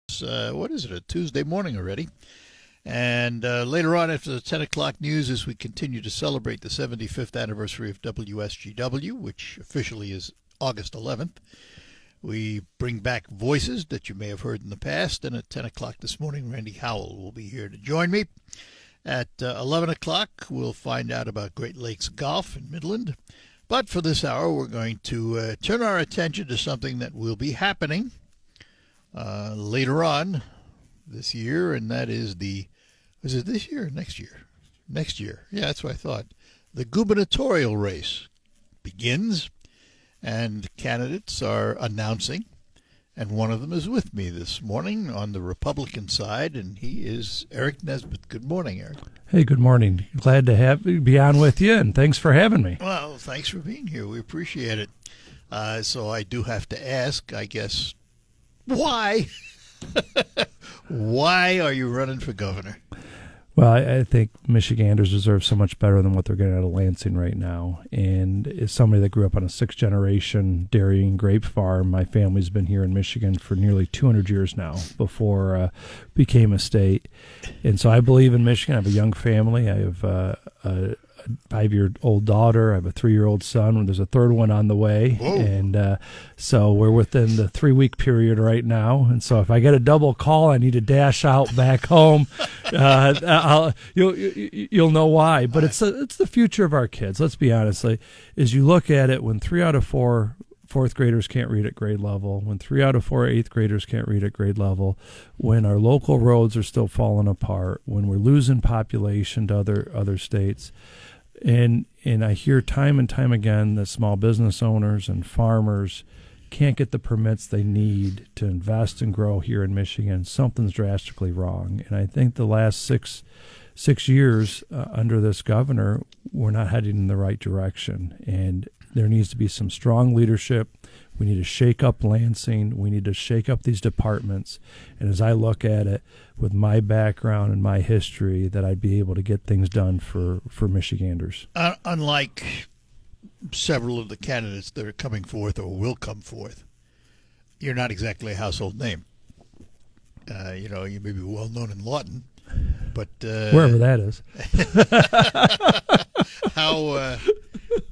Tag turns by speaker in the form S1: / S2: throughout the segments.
S1: What is it, a Tuesday morning already? And later on, after the 10 o'clock news, as we continue to celebrate the 75th anniversary of WSGW, which officially is August 11th, we bring back voices that you may have heard in the past. And at 10 o'clock this morning, Randy Howell will be here to join me. At 11 o'clock, we'll find out about Great Lakes Golf in Midland. But for this hour, we're going to turn our attention to something that will be happening later on this year, and that is is it this year or next year? Next year. Yeah, that's what I thought. The gubernatorial race begins, and candidates are announcing, and one of them is with me this morning on the Republican side, and he is Eric Nesbitt. Good morning, Eric.
S2: Hey, good morning. Glad to be on with you, and thanks for having me.
S1: Well, thanks for being here. We appreciate it. So I do have to ask, I guess, why? Why are you running for governor?
S2: Well, I think Michiganders deserve so much better than what they're getting out of Lansing right now. And as somebody that grew up on a sixth-generation dairy and grape farm, my family's been here in Michigan for nearly 200 years now before it became a state. And so I believe in Michigan. I have a young family. I have a 5-year-old daughter. I have a 3-year-old son. There's a third one on the way.
S1: Whoa.
S2: And so we're within the 3-week period right now. And so if I get a double call, I need to dash out back home. You'll know why. But it's the future of our kids. Let's be honest. As you look at it, when 3 out of 4 fourth graders can't read at grade level, when 3 out of 4 eighth graders can't read at grade level, when our local roads are still falling apart, when we're losing population to other states, and I hear time and time again that small business owners and farmers can't get the permits they need to invest and grow here in Michigan, something's drastically wrong. And I think the last six years under this governor, we're not heading in the right direction. And there needs to be some strong leadership. We need to shake up Lansing. We need to shake up these departments. And as I look at it, with my background and my history, that I'd be able to get things done for Michiganders.
S1: Unlike several of the candidates that are coming forth or will come forth, you're not exactly a household name. You may be well known in Lawton, but
S2: wherever that is.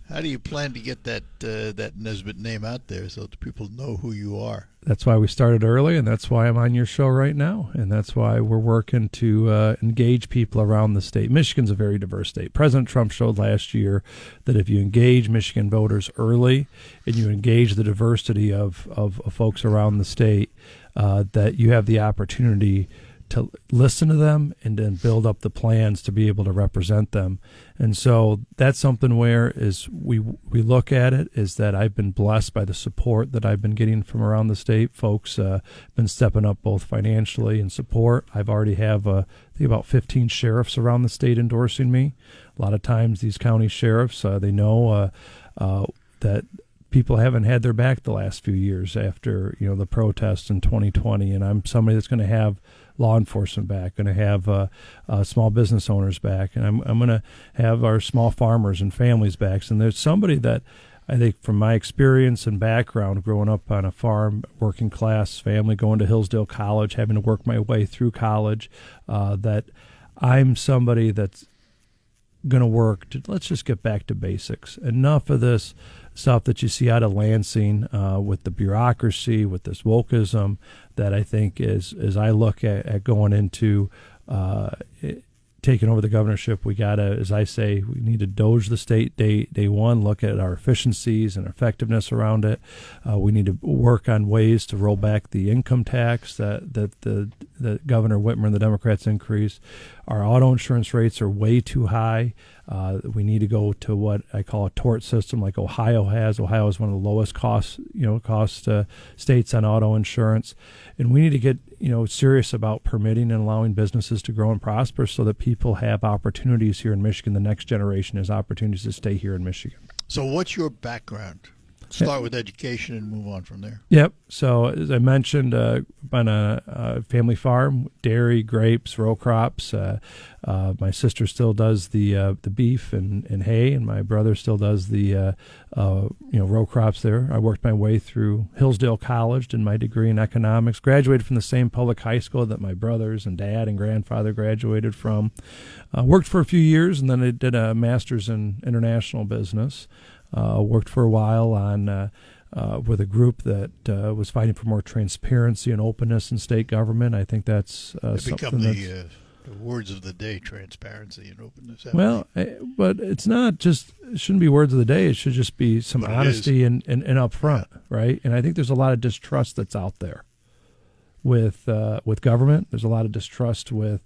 S1: How do you plan to get that Nesbitt name out there so that people know who you are?
S2: That's why we started early, and that's why I'm on your show right now, and that's why we're working to engage people around the state. Michigan's a very diverse state. President Trump showed last year that if you engage Michigan voters early and you engage the diversity of folks around the state, that you have the opportunity to listen to them and then build up the plans to be able to represent them. And so that's something where is we look at it is that I've been blessed by the support that I've been getting from around the state. Folks been stepping up both financially and support. I've already have I think about 15 sheriffs around the state endorsing me. A lot of times these county sheriffs, they know that people haven't had their back the last few years after the protests in 2020, and I'm somebody that's going to have law enforcement back, going to have small business owners back, and I'm going to have our small farmers and families back. And there's somebody that I think from my experience and background growing up on a farm, working class family, going to Hillsdale College, having to work my way through college, that I'm somebody that's going to work to let's just get back to basics. Enough of this stuff that you see out of Lansing with the bureaucracy, with this wokeism, that I think as I look at going into taking over the governorship, we got to, as I say, we need to doge the state day one, look at our efficiencies and effectiveness around it. We need to work on ways to roll back the income tax that Governor Whitmer and the Democrats increased. Our auto insurance rates are way too high. We need to go to what I call a tort system like Ohio has. Ohio is one of the lowest cost states on auto insurance. And we need to get serious about permitting and allowing businesses to grow and prosper so that people have opportunities here in Michigan. The next generation has opportunities to stay here in Michigan.
S1: So what's your background? Start with education and move on from there.
S2: Yep. So as I mentioned, on a family farm, dairy, grapes, row crops. My sister still does the beef and hay, and my brother still does the row crops there. I worked my way through Hillsdale College, did my degree in economics, graduated from the same public high school that my brothers and dad and grandfather graduated from. Worked for a few years, and then I did a master's in international business. Worked for a while on with a group that was fighting for more transparency and openness in state government. I think that's
S1: become the words of the day: transparency and openness.
S2: Well, but it's not just. It shouldn't be words of the day. It should just be some honesty and upfront, right? And I think there's a lot of distrust that's out there with government. There's a lot of distrust with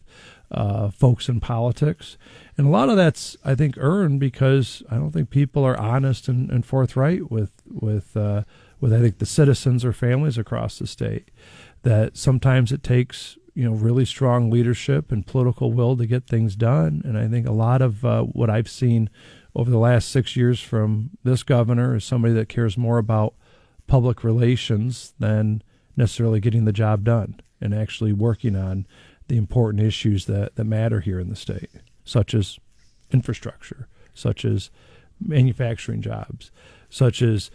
S2: folks in politics. And a lot of that's, I think, earned because I don't think people are honest and forthright with I think the citizens or families across the state. That sometimes it takes really strong leadership and political will to get things done. And I think a lot of what I've seen over the last 6 years from this governor is somebody that cares more about public relations than necessarily getting the job done and actually working on the important issues that matter here in the state, such as infrastructure, such as manufacturing jobs, such as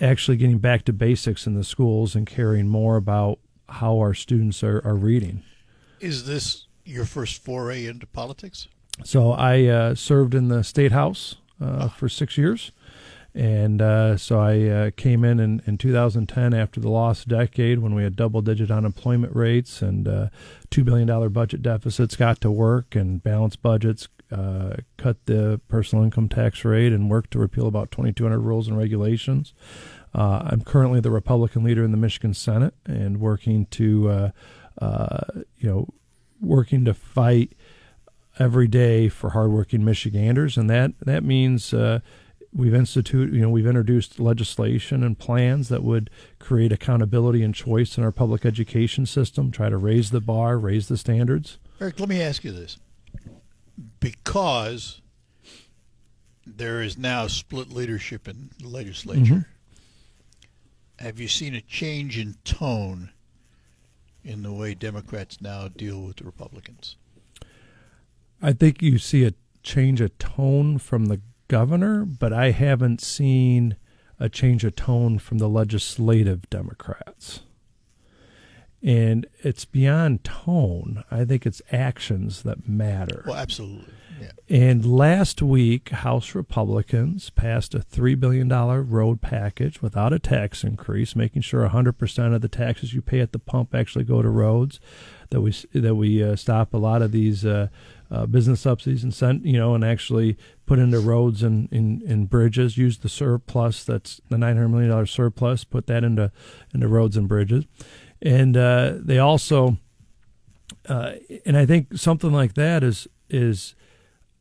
S2: actually getting back to basics in the schools and caring more about how our students are reading.
S1: Is this your first foray into politics?
S2: So I served in the State House for 6 years. And so I came in 2010 after the lost decade when we had double-digit unemployment rates and $2 billion budget deficits, got to work and balanced budgets, cut the personal income tax rate, and worked to repeal about 2,200 rules and regulations. I'm currently the Republican leader in the Michigan Senate and working to fight every day for hardworking Michiganders, and that means we've introduced legislation and plans that would create accountability and choice in our public education system, try to raise the bar, raise the standards.
S1: Eric, let me ask you this. Because there is now split leadership in the legislature, have you seen a change in tone in the way Democrats now deal with the Republicans?
S2: I think you see a change of tone from the governor, but I haven't seen a change of tone from the legislative Democrats. And it's beyond tone. I think it's actions that matter.
S1: Well, absolutely. Yeah.
S2: And last week, House Republicans passed a $3 billion road package without a tax increase, making sure 100% of the taxes you pay at the pump actually go to roads, that we stop a lot of these business subsidies and actually put into roads and bridges, use the surplus, that's the $900 million surplus, put that into roads and bridges. And they also, and I think something like that is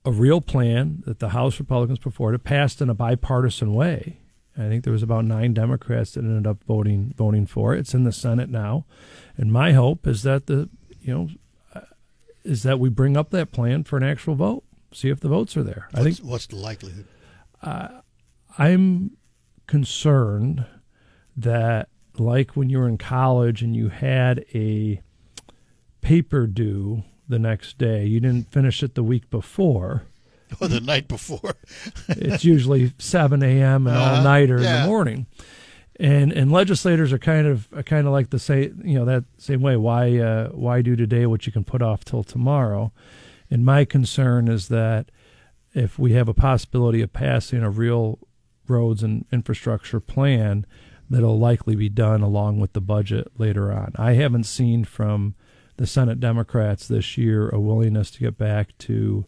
S2: a real plan that the House Republicans put forward. It passed in a bipartisan way. I think there was about 9 Democrats that ended up voting for it. It's in the Senate now, and my hope is that we bring up that plan for an actual vote. See if the votes are there.
S1: What's the likelihood?
S2: I'm concerned that, like when you were in college and you had a paper due the next day, you didn't finish it the week before.
S1: Or the night before.
S2: It's usually 7 a.m. and all-nighter in the morning. And legislators are kind of like the that same way. Why do today what you can put off till tomorrow? And my concern is that if we have a possibility of passing a real roads and infrastructure plan, that'll likely be done along with the budget later on. I haven't seen from the Senate Democrats this year a willingness to get back to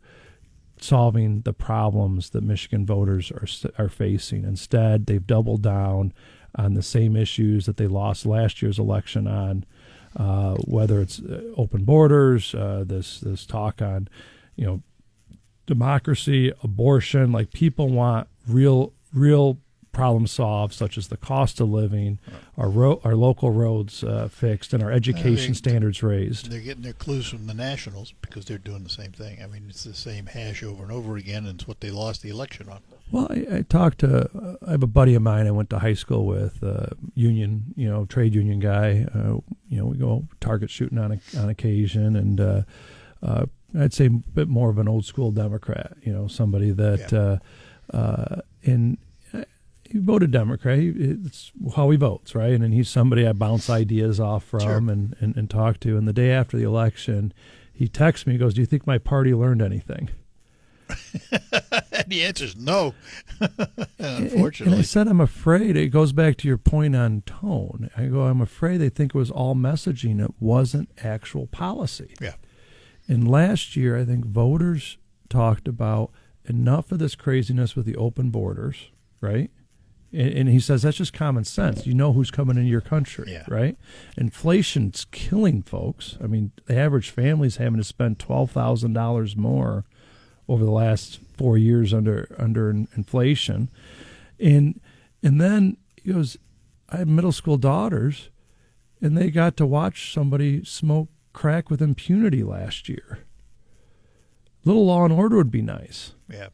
S2: solving the problems that Michigan voters are facing. Instead, they've doubled down on the same issues that they lost last year's election on, whether it's open borders, this talk on, democracy, abortion. Like, people want real problem solved, such as the cost of living, our local roads fixed, and our education standards raised.
S1: They're getting their clues from the Nationals because they're doing the same thing. I mean, it's the same hash over and over again, and it's what they lost the election on.
S2: Well, I talked to, I have a buddy of mine I went to high school with, union, trade union guy. We go target shooting on occasion, and I'd say a bit more of an old school Democrat, somebody that, and he voted Democrat. It's how he votes, right? And he's somebody I bounce ideas off from
S1: Sure.
S2: and talk to. And the day after the election, he texts me, he goes, "Do you think my party learned anything?"
S1: And the answer is no,
S2: And
S1: unfortunately.
S2: I said, "I'm afraid," it goes back to your point on tone. I go, "I'm afraid they think it was all messaging. It wasn't actual policy."
S1: Yeah.
S2: And last year, I think voters talked about enough of this craziness with the open borders, right? And he says that's just common sense. You know who's coming into your country,
S1: Yeah.
S2: right? Inflation's killing folks. I mean, the average family's having to spend $12,000 more over the last 4 years under inflation. And then he goes, I have middle school daughters, and they got to watch somebody smoke crack with impunity last year. Little law and order would be nice.
S1: Yeah.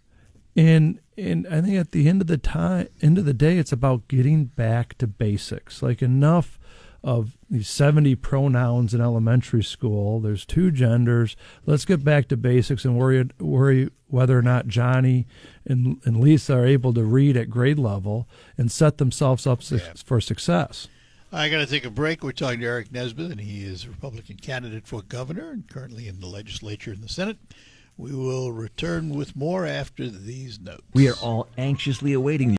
S2: And I think at the end of the day, it's about getting back to basics. Like enough of these 70 pronouns in elementary school. There's 2 genders. Let's get back to basics and worry whether or not Johnny and Lisa are able to read at grade level and set themselves up for success.
S1: I got to take a break. We're talking to Eric Nesbitt, and he is a Republican candidate for governor and currently in the legislature and the Senate. We will return with more after these notes.
S3: We are all anxiously awaiting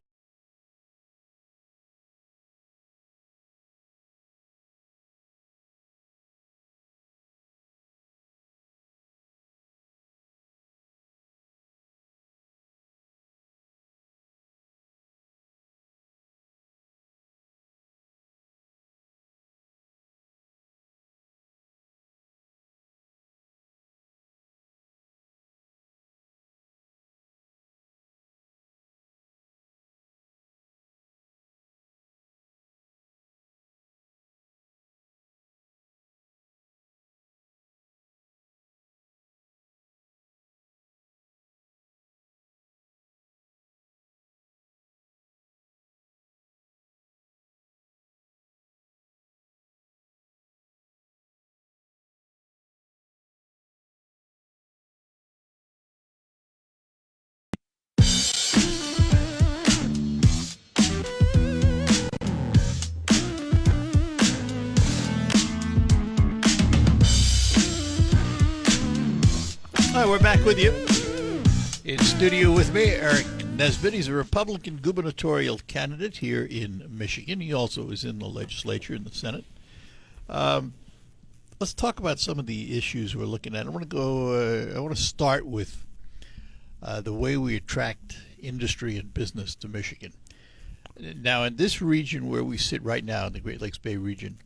S1: All right, we're back with you. In studio with me, Eric Nesbitt. He's a Republican gubernatorial candidate here in Michigan. He also is in the legislature and the Senate. Let's talk about some of the issues we're looking at. I want to start with the way we attract industry and business to Michigan. Now, in this region where we sit right now, in the Great Lakes Bay region,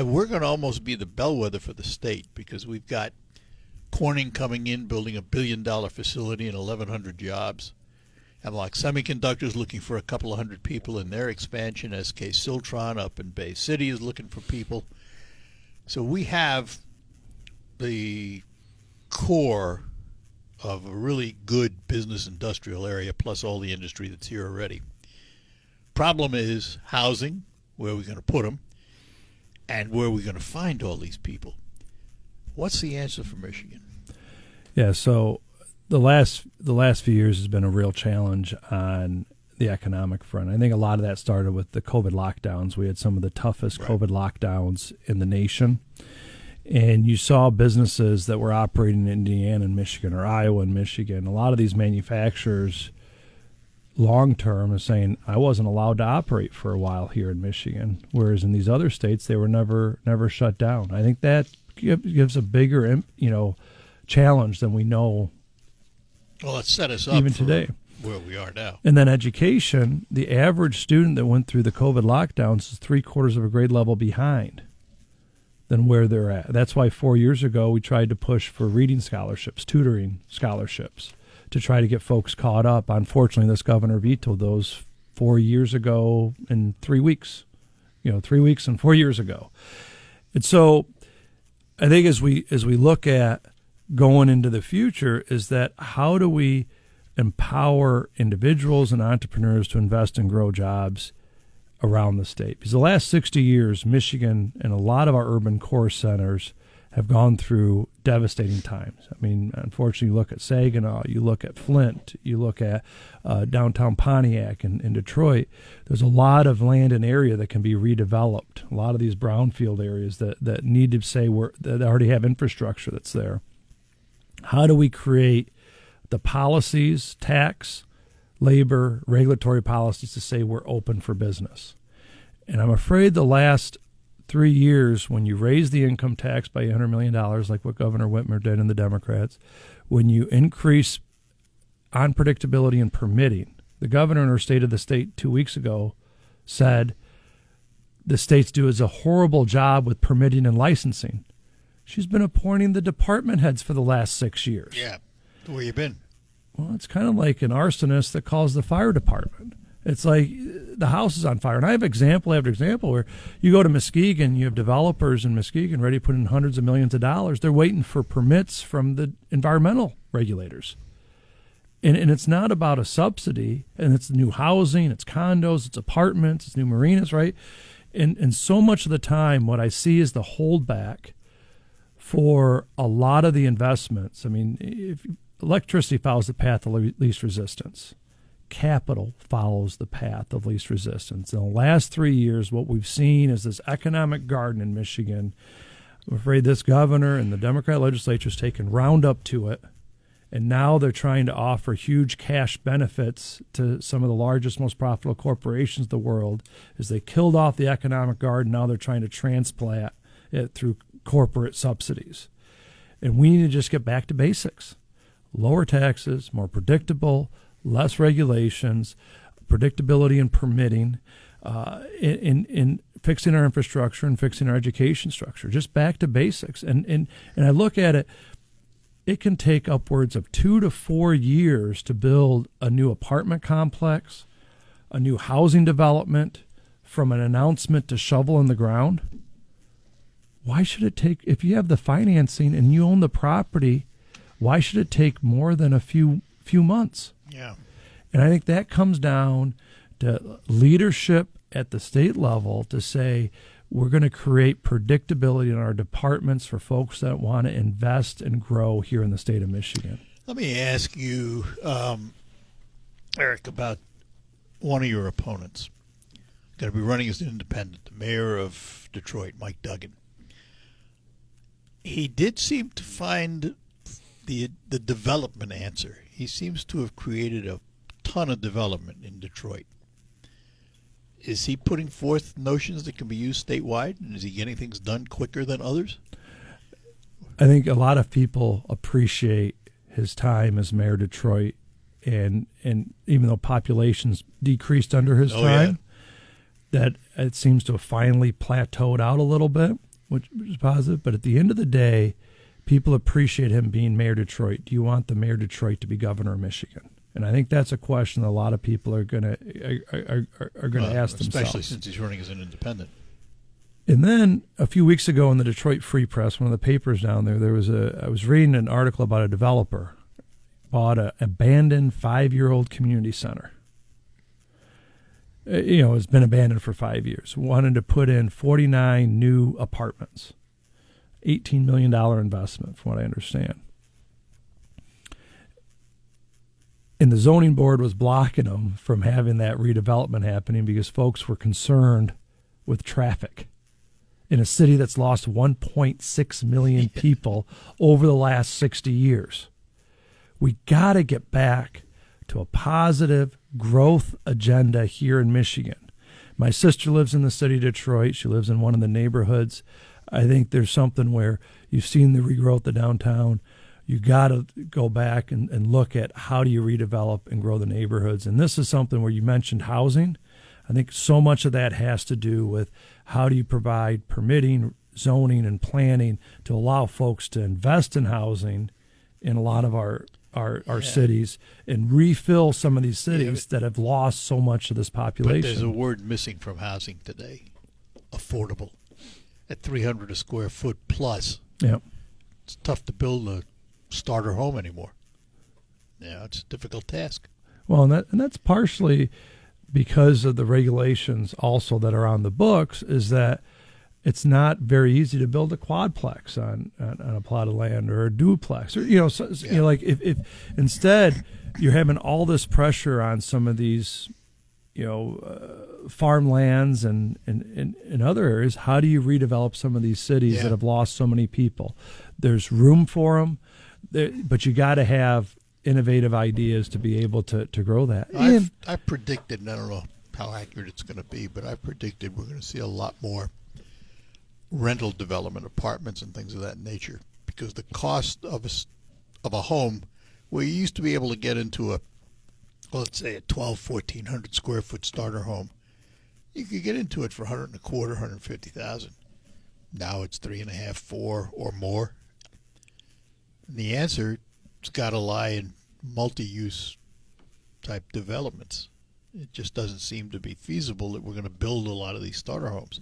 S1: we're going to almost be the bellwether for the state because we've got Corning coming in, building $1 billion facility and 1,100 jobs. Hemlock Semiconductors looking for a couple of hundred people in their expansion. SK Siltron up in Bay City is looking for people. So we have the core of a really good business industrial area, plus all the industry that's here already. Problem is housing, where are we going to put them, and where are we going to find all these people? What's the answer for Michigan?
S2: Yeah, so the last few years has been a real challenge on the economic front. I think a lot of that started with the COVID lockdowns. We had some of the toughest COVID lockdowns in the nation. And you saw businesses that were operating in Indiana and Michigan or Iowa and Michigan. A lot of these manufacturers long term is saying, I wasn't allowed to operate for a while here in Michigan, whereas in these other states they were never shut down. I think that gives a bigger challenge than we know.
S1: Well, let's set us up
S2: even
S1: for
S2: today
S1: where we are now.
S2: And then education, the average student that went through the COVID lockdowns is 3/4 of a grade level behind than where they're at. That's why 4 years ago we tried to push for reading scholarships, tutoring scholarships, to try to get folks caught up. Unfortunately, this governor vetoed those 4 years ago in 3 weeks. 3 weeks and 4 years ago. And so I think as we look at going into the future, is that how do we empower individuals and entrepreneurs to invest and grow jobs around the state. Because the last 60 years, Michigan and a lot of our urban core centers have gone through devastating times. I mean, unfortunately, you look at Saginaw, you look at Flint, you look at downtown Pontiac in Detroit. There's a lot of land and area that can be redeveloped. A lot of these brownfield areas that need to say that already have infrastructure that's there. How do we create the policies, tax, labor, regulatory policies to say we're open for business? And I'm afraid the last 3 years, when you raise the income tax by $100 million, like what Governor Whitmer did and the Democrats, when you increase unpredictability and permitting, the governor in her State of the State 2 weeks ago said the states do a horrible job with permitting and licensing. She's been appointing the department heads for the last 6 years.
S1: Yeah. Where you been?
S2: Well, it's kind of like an arsonist that calls the fire department. It's like the house is on fire. And I have example after example where you go to Muskegon, you have developers in Muskegon ready to put in hundreds of millions of dollars. They're waiting for permits from the environmental regulators. And it's not about a subsidy, and it's new housing, it's condos, it's apartments, it's new marinas, right? And so much of the time what I see is the holdback for a lot of the investments. I mean, if electricity follows the path of least resistance. Capital follows the path of least resistance. In the last 3 years, what we've seen is this economic garden in Michigan. I'm afraid this governor and the Democrat legislature has taken Roundup to it, and now they're trying to offer huge cash benefits to some of the largest, most profitable corporations in the world. As they killed off the economic garden, now they're trying to transplant it through corporate subsidies. And we need to just get back to basics. Lower taxes, more predictable, less regulations, predictability in permitting, in fixing our infrastructure and fixing our education structure. Just back to basics. And I look at it, it can take upwards of 2 to 4 years to build a new apartment complex, a new housing development, from an announcement to shovel in the ground. Why should it take, if you have the financing and you own the property, why should it take more than a few months?
S1: Yeah.
S2: And I think that comes down to leadership at the state level to say we're going to create predictability in our departments for folks that want to invest and grow here in the state of Michigan.
S1: Let me ask you, Eric, about one of your opponents. Going to be running as an independent, the mayor of Detroit, Mike Duggan. He did seem to find the development answer. He seems to have created a ton of development in Detroit. Is he putting forth notions that can be used statewide? And is he getting things done quicker than others?
S2: I think a lot of people appreciate his time as mayor of Detroit, and even though population's decreased under his time, that it seems to have finally plateaued out a little bit, which is positive. But at the end of the day, people appreciate him being mayor of Detroit. Do you want the mayor of Detroit to be governor of Michigan? And I think that's a question that a lot of people are going to ask themselves,
S1: especially since he's running as an independent.
S2: And then a few weeks ago in the Detroit Free Press, one of the papers down there, I was reading an article about a developer bought an abandoned 5-year-old community center. It's been abandoned for 5 years. Wanted to put in 49 new apartments. $18 million investment, from what I understand. And the zoning board was blocking them from having that redevelopment happening because folks were concerned with traffic in a city that's lost 1.6 million people over the last 60 years. We got to get back to a positive growth agenda here in Michigan. My sister lives in the city of Detroit. She lives in one of the neighborhoods. I think there's something where you've seen the regrowth of downtown. You got to go back and look at how do you redevelop and grow the neighborhoods. And this is something where you mentioned housing. I think so much of that has to do with how do you provide permitting, zoning, and planning to allow folks to invest in housing in a lot of our cities and refill some of these cities that have lost so much of this population.
S1: But there's a word missing from housing today: affordable. At 300 a square foot plus,
S2: Yep.
S1: It's tough to build a starter home anymore. Yeah, it's a difficult task.
S2: Well, and that's partially because of the regulations also that are on the books, is that it's not very easy to build a quadplex on a plot of land or a duplex, or like if instead you're having all this pressure on some of these farmlands and in other areas. How do you redevelop some of these cities that have lost so many people? There's room for them, but you got to have innovative ideas to be able to grow that.
S1: I predicted, and I don't know how accurate it's going to be, but I predicted we're going to see a lot more rental development, apartments and things of that nature, because the cost of a home, where you used to be able to get into let's say a 1,400 square foot starter home, you could get into it for $150,000. Now it's 3.5, 4 or more. And the answer's got to lie in multi-use type developments. It just doesn't seem to be feasible that we're going to build a lot of these starter homes.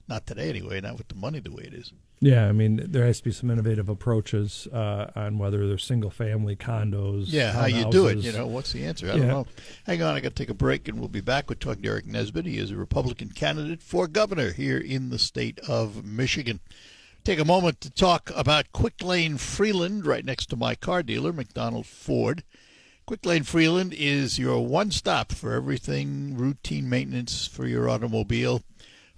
S1: Not today, anyway. Not with the money the way it is.
S2: Yeah, I mean, there has to be some innovative approaches on whether they're single-family condos.
S1: Yeah, how you do it. What's the answer? I don't know. Hang on, I got to take a break, and we'll be back with talking to Eric Nesbitt. He is a Republican candidate for governor here in the state of Michigan. Take a moment to talk about Quick Lane Freeland, right next to my car dealer, McDonald Ford. Quick Lane Freeland is your one-stop for everything routine maintenance for your automobile,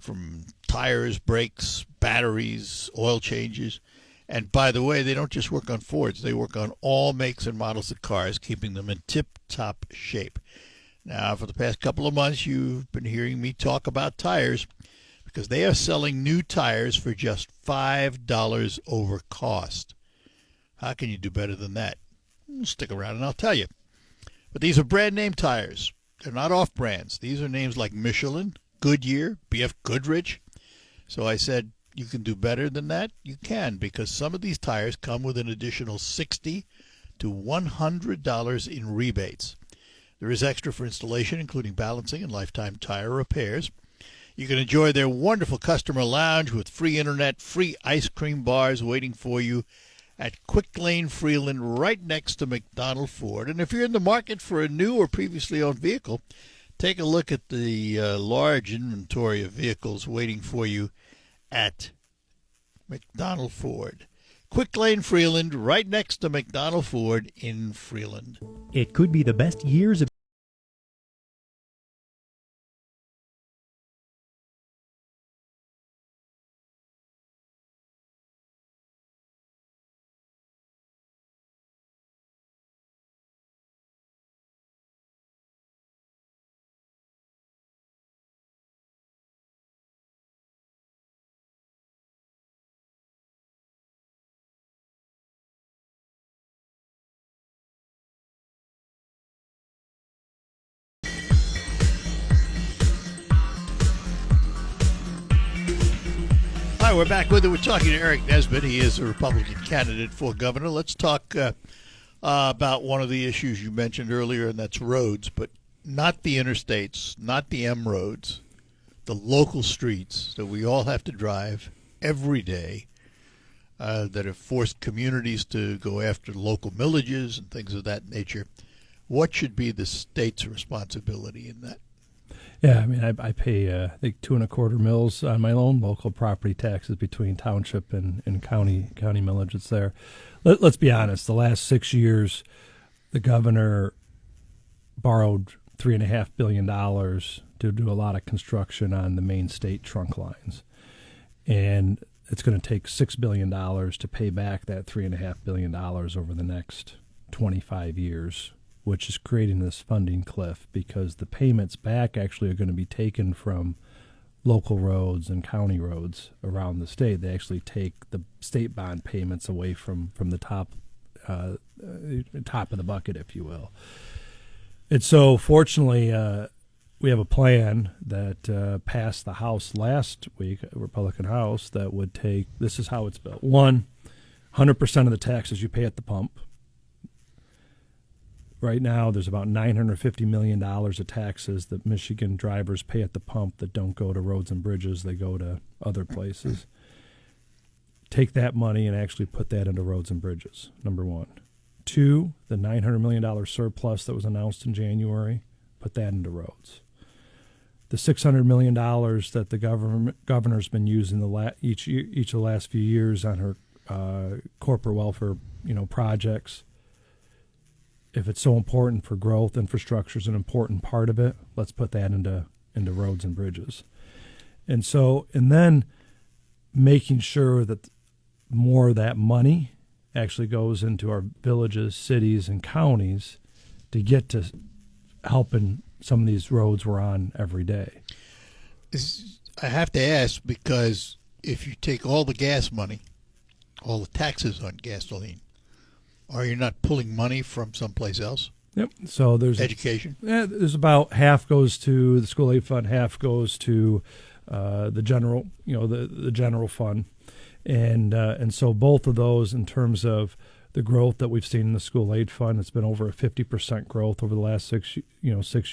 S1: from tires, brakes, batteries, oil changes. And by the way, they don't just work on Fords. They work on all makes and models of cars, keeping them in tip-top shape. Now, for the past couple of months, you've been hearing me talk about tires, because they are selling new tires for just $5 over cost. How can you do better than that? Stick around and I'll tell you. But these are brand-name tires. They're not off-brands. These are names like Michelin, Goodyear, BF Goodrich. So I said, you can do better than that? You can, because some of these tires come with an additional $60 to $100 in rebates. There is extra for installation, including balancing and lifetime tire repairs. You can enjoy their wonderful customer lounge with free internet, free ice cream bars waiting for you at Quick Lane Freeland, right next to McDonald Ford. And if you're in the market for a new or previously owned vehicle, take a look at the large inventory of vehicles waiting for you at McDonald Ford. Quick Lane Freeland, right next to McDonald Ford in Freeland.
S3: It could be the best years of
S1: Hi, we're back with it. We're talking to Eric Nesbitt. He is a Republican candidate for governor. Let's talk about one of the issues you mentioned earlier, and that's roads, but not the interstates, not the M roads, the local streets that we all have to drive every day, that have forced communities to go after local millages and things of that nature. What should be the state's responsibility in that?
S2: Yeah, I mean, I pay, I think, 2.25 mils on my own local property taxes between township and county millage. It's there. Let's be honest. The last 6 years, the governor borrowed $3.5 billion to do a lot of construction on the main state trunk lines, and it's going to take $6 billion to pay back that $3.5 billion over the next 25 years. Which is creating this funding cliff, because the payments back actually are going to be taken from local roads and county roads around the state. They actually take the state bond payments away from the top of the bucket, if you will. And so, fortunately, we have a plan that passed the House last week, a Republican House, that would take, this is how it's built. 100% of the taxes you pay at the pump. Right now, there's about $950 million of taxes that Michigan drivers pay at the pump that don't go to roads and bridges. They go to other places. Take that money and actually put that into roads and bridges, number one. 2, the $900 million surplus that was announced in January, put that into roads. The $600 million that the governor's been using each of the last few years on her corporate welfare, projects. If it's so important for growth, infrastructure is an important part of it. Let's put that into roads and bridges. And then making sure that more of that money actually goes into our villages, cities, and counties to get to helping some of these roads we're on every day.
S1: I have to ask, because if you take all the gas money, all the taxes on gasoline, are you not pulling money from someplace else?
S2: Yep. So there's
S1: education.
S2: There's about half goes to the school aid fund, half goes to the general, the general fund, and so both of those, in terms of the growth that we've seen in the school aid fund, it's been over a 50% growth over the last 6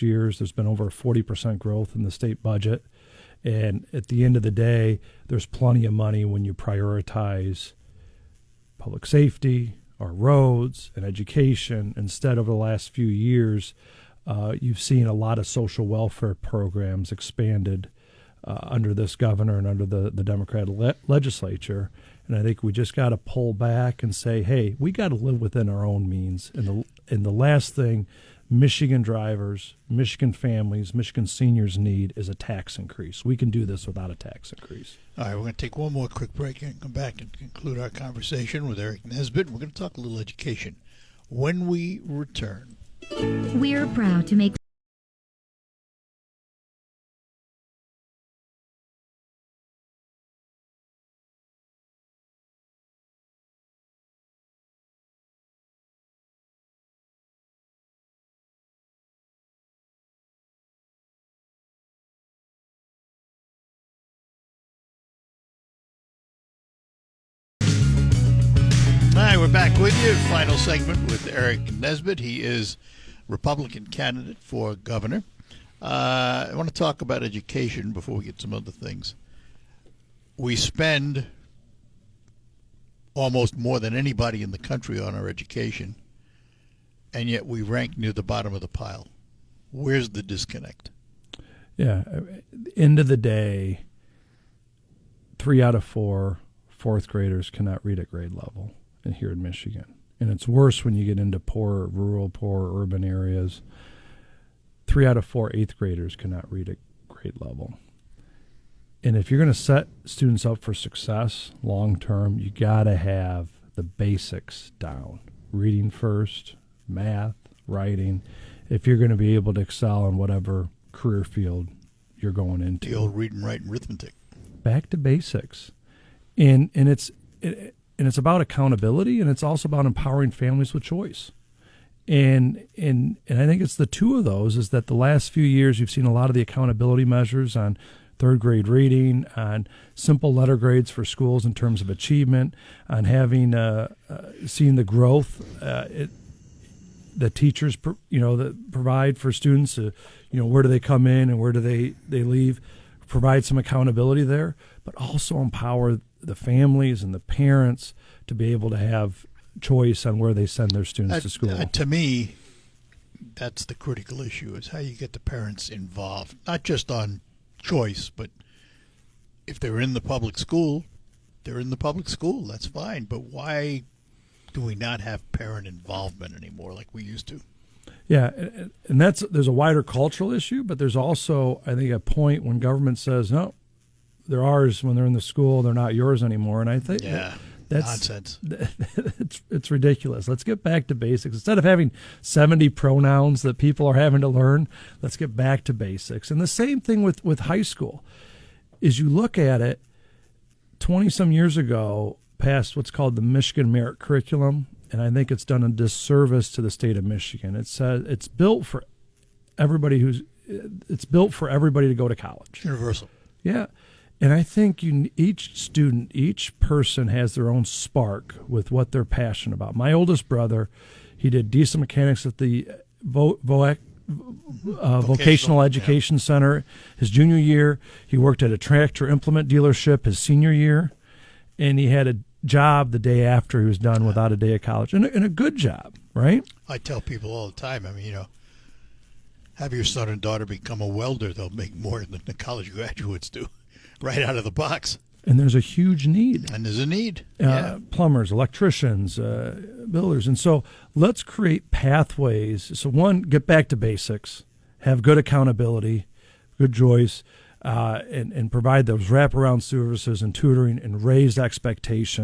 S2: years. There's been over a 40% growth in the state budget, and at the end of the day, there's plenty of money when you prioritize public safety, our roads, and education. Instead, over the last few years, you've seen a lot of social welfare programs expanded under this governor and under the Democratic legislature. And I think we just got to pull back and say, hey, we got to live within our own means. And the last thing Michigan drivers, Michigan families, Michigan seniors need is a tax increase. We can do this without a tax increase.
S1: All right, we're going to take one more quick break and come back and conclude our conversation with Eric Nesbitt. We're going to talk a little education when we return.
S4: We're proud to make
S1: We're back with you. Final segment with Eric Nesbitt. He is Republican candidate for governor. I want to talk about education before we get some other things. We spend almost more than anybody in the country on our education, and yet we rank near the bottom of the pile. Where's the disconnect?
S2: Yeah, end of the day, 3 out of 4 fourth graders cannot read at grade level here in Michigan. And it's worse when you get into poor rural, poor urban areas. 3 out of 4 eighth graders cannot read at grade level. And if you're going to set students up for success long term, you got to have the basics down. Reading first, math, writing, if you're going to be able to excel in whatever career field you're going into.
S1: The old reading, writing, arithmetic. Back
S2: to basics. And it's about accountability, and it's also about empowering families with choice. And I think it's the two of those, is that the last few years you've seen a lot of the accountability measures on third grade reading, on simple letter grades for schools in terms of achievement, on having seen the growth that teachers that provide for students. Where do they come in and where do they leave? Provide some accountability there, but also empower the families and the parents to be able to have choice on where they send their students to school.
S1: To me, that's the critical issue, is how you get the parents involved, not just on choice, but if they're in the public school, they're in the public school. That's fine. But why do we not have parent involvement anymore like we used to?
S2: Yeah, and there's a wider cultural issue, but there's also, I think, a point when government says, no, they're ours when they're in the school, they're not yours anymore. And I think that's
S1: nonsense.
S2: It's ridiculous. Let's get back to basics. Instead of having 70 pronouns that people are having to learn, let's get back to basics. And the same thing with high school. Is you look at it, 20-some years ago, passed what's called the Michigan Merit Curriculum, and I think it's done a disservice to the state of Michigan. It says it's built for everybody to go to college.
S1: Universal.
S2: Yeah. And I think each student, each person has their own spark with what they're passionate about. My oldest brother, he did diesel mechanics at the Vocational Education Center his junior year. He worked at a tractor implement dealership his senior year. And he had job the day after he was done without a day of college, and a good job, right?
S1: I tell people all the time, I mean, have your son and daughter become a welder. They'll make more than the college graduates do right out of the box.
S2: And there's a huge need.
S1: And there's a need.
S2: Plumbers, electricians, builders. And so let's create pathways. So one, get back to basics, have good accountability, good choice, and provide those wraparound services and tutoring and raised expectations.